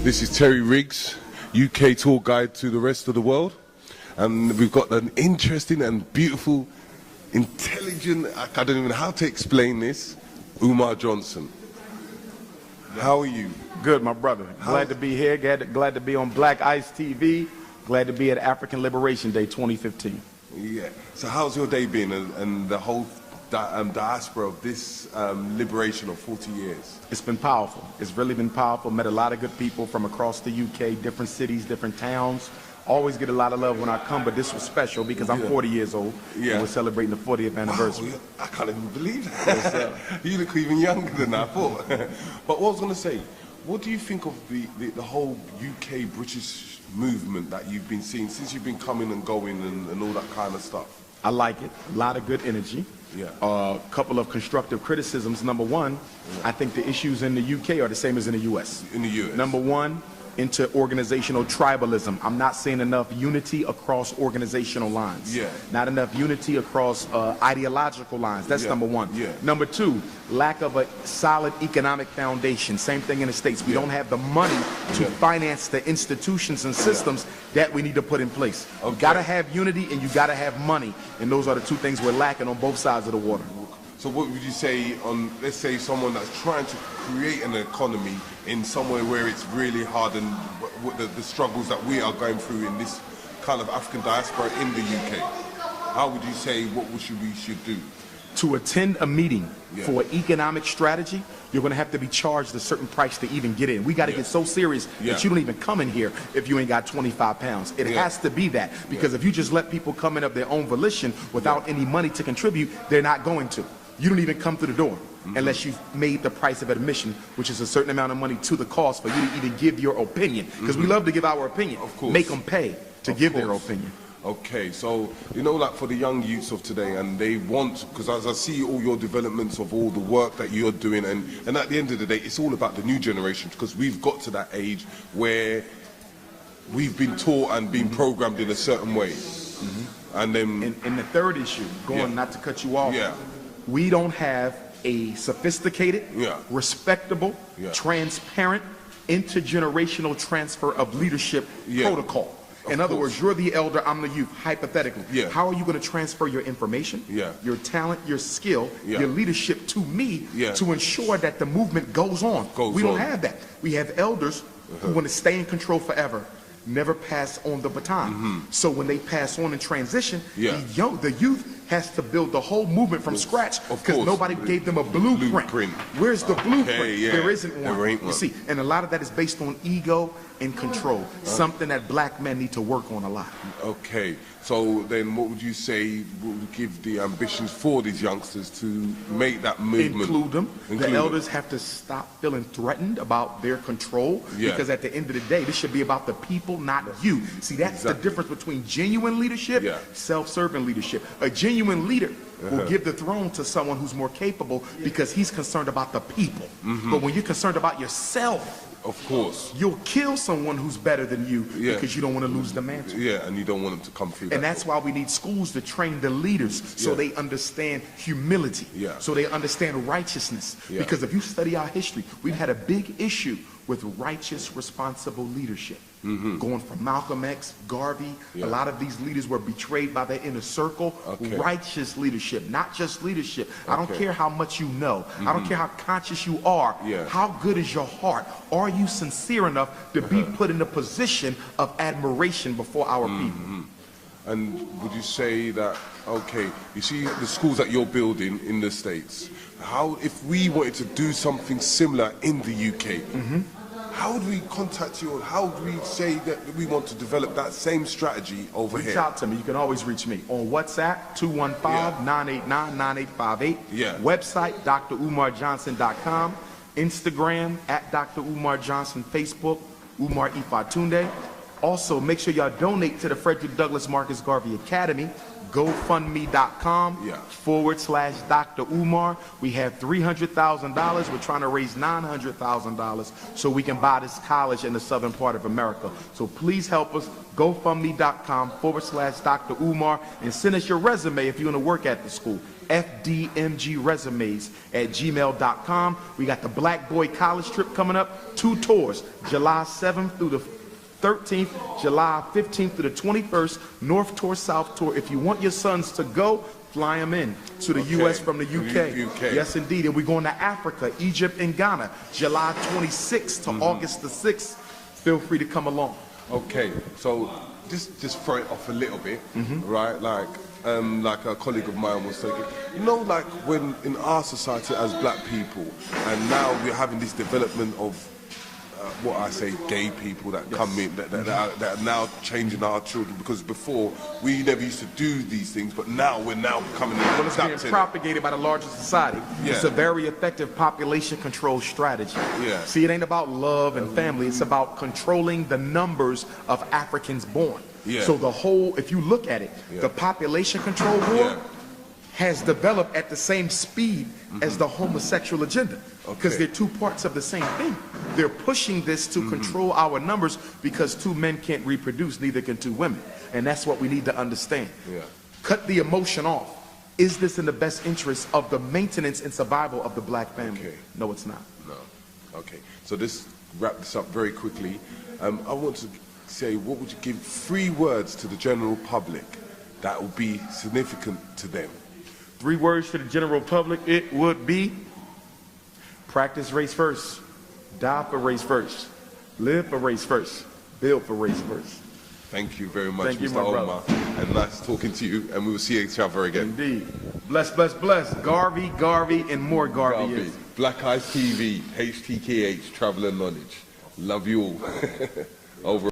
This is Terry Riggs, UK tour guide to the rest of the world. And we've got an interesting and beautiful, intelligent, I don't even know how to explain this, Umar Johnson. How are you? Good, my brother. Glad to be here. Glad to be on Black Ice TV. Glad to be at African Liberation Day 2015. Yeah. So how's your day been and the whole diaspora of this liberation of 40 years? It's been powerful. It's really been powerful. Met a lot of good people from across the UK, different cities, different towns. Always get a lot of love when I come, but this was special because I'm 40 years old. Yeah. And we're celebrating the 40th anniversary. Wow, I can't even believe that. You look even younger than I thought. But what I was going to say, what do you think of the whole UK British movement that you've been seeing since you've been coming and going and all that kind of stuff? I like it. A lot of good energy. Yeah. A couple of constructive criticisms. Number one, I think the issues in the UK are the same as in the US. In the US. Number one, into organizational tribalism. I'm not seeing enough unity across organizational lines. Yeah. Not enough unity across ideological lines. That's number one. Yeah. Number two, lack of a solid economic foundation. Same thing in the States. We don't have the money to finance the institutions and systems that we need to put in place. You gotta have unity and you gotta have money. And those are the two things we're lacking on both sides of the water. So what would you say on, let's say, someone that's trying to create an economy in somewhere where it's really hard and the struggles that we are going through in this kind of African diaspora in the UK? How would you say what we should do? To attend a meeting for economic strategy, you're going to have to be charged a certain price to even get in. We got to get so serious that you don't even come in here if you ain't got 25 pounds. It has to be that, because if you just let people come in of their own volition without any money to contribute, they're not going to. You don't even come through the door unless you've made the price of admission, which is a certain amount of money to the cost for you to even give your opinion. Because we love to give our opinion. Of course. Make them pay to give their opinion. Okay, so, you know, like for the young youths of today, and they want, because as I see all your developments of all the work that you're doing, and at the end of the day, it's all about the new generation, because we've got to that age where we've been taught and been programmed in a certain way. And then... And the third issue, not to cut you off, we don't have a sophisticated, respectable, transparent, intergenerational transfer of leadership protocol. In other words, you're the elder, I'm the youth, hypothetically. How are you going to transfer your information, your talent, your skill, your leadership to me to ensure that the movement goes on? We don't have that. We have elders who want to stay in control forever, never pass on the baton. So when they pass on and transition, the youth has to build the whole movement from scratch because nobody gave them a blueprint. Where's the blueprint? There isn't one. There ain't one. You see, and a lot of that is based on ego and control, something that black men need to work on a lot. Okay, so then what would you say would give the ambitions for these youngsters to make that movement? Include them. The elders have to stop feeling threatened about their control, because at the end of the day, this should be about the people, not you. See, that's the difference between genuine leadership, self-serving leadership. A genuine leader will give the throne to someone who's more capable because he's concerned about the people. But when you're concerned about yourself, of course, you'll kill someone who's better than you because you don't want to lose the mantle. And you don't want them to come through. And that's why we need schools to train the leaders so they understand humility, so they understand righteousness. Because if you study our history, we've had a big issue with righteous, responsible leadership. Going from Malcolm X, Garvey, a lot of these leaders were betrayed by their inner circle. Righteous leadership, not just leadership. I don't care how much you know. I don't care how conscious you are. How good is your heart? Are you sincere enough to be put in a position of admiration before our people? And would you say that, okay, you see the schools that you're building in the States, how, if we wanted to do something similar in the UK, how would we contact you, or how would we say that we want to develop that same strategy over here? Reach out to me. You can always reach me on WhatsApp, 215-989-9858. Website, dr.umarjohnson.com. Instagram, @dr.umarjohnson. Facebook, UMAR-ifatunde. Also, make sure y'all donate to the Frederick Douglass Marcus Garvey Academy. GoFundMe.com/Dr. Umar. We have $300,000. We're trying to raise $900,000 so we can buy this college in the southern part of America. So please help us. GoFundMe.com/Dr. Umar, and send us your resume if you're going to work at the school. fdmgresumes@gmail.com. We got the Black Boy College trip coming up, 2 tours, July 7th through the 13th, July 15th through the 21st, North Tour, South Tour. If you want your sons to go, fly them in to the U.S. from the UK. Yes, indeed. And we're going to Africa, Egypt, and Ghana, July 26th to August the 6th. Feel free to come along. Okay, so just throw it off a little bit, right? Like a colleague of mine was saying, you know, like when in our society as black people, and now we're having this development of what I say, gay people that come in, that are now changing our children, because before we never used to do these things, but now we're becoming well, it's being propagated by the larger society. Yeah. It's a very effective population control strategy. Yeah. See, it ain't about love and family, it's about controlling the numbers of Africans born. Yeah. So the whole, if you look at it, the population control war has developed at the same speed as the homosexual agenda, because they're 2 parts of the same thing. They're pushing this to control our numbers because 2 men can't reproduce, neither can 2 women. And that's what we need to understand. Cut the emotion off. Is this in the best interest of the maintenance and survival of the black family? No, it's not. No. Okay. So just wrap this up very quickly. I want to say, what would you give 3 words to the general public that will be significant to them? 3 words to the general public, it would be: practice race first, die for race first, live for race first, build for race first. Thank you very much, Thank you, Mr. my Omar. And nice talking to you, and we will see each other again. Indeed. Bless, bless, bless. Garvey, and more Garvey. Black Eyes TV, HTKH, Travel and Knowledge. Love you all. Over.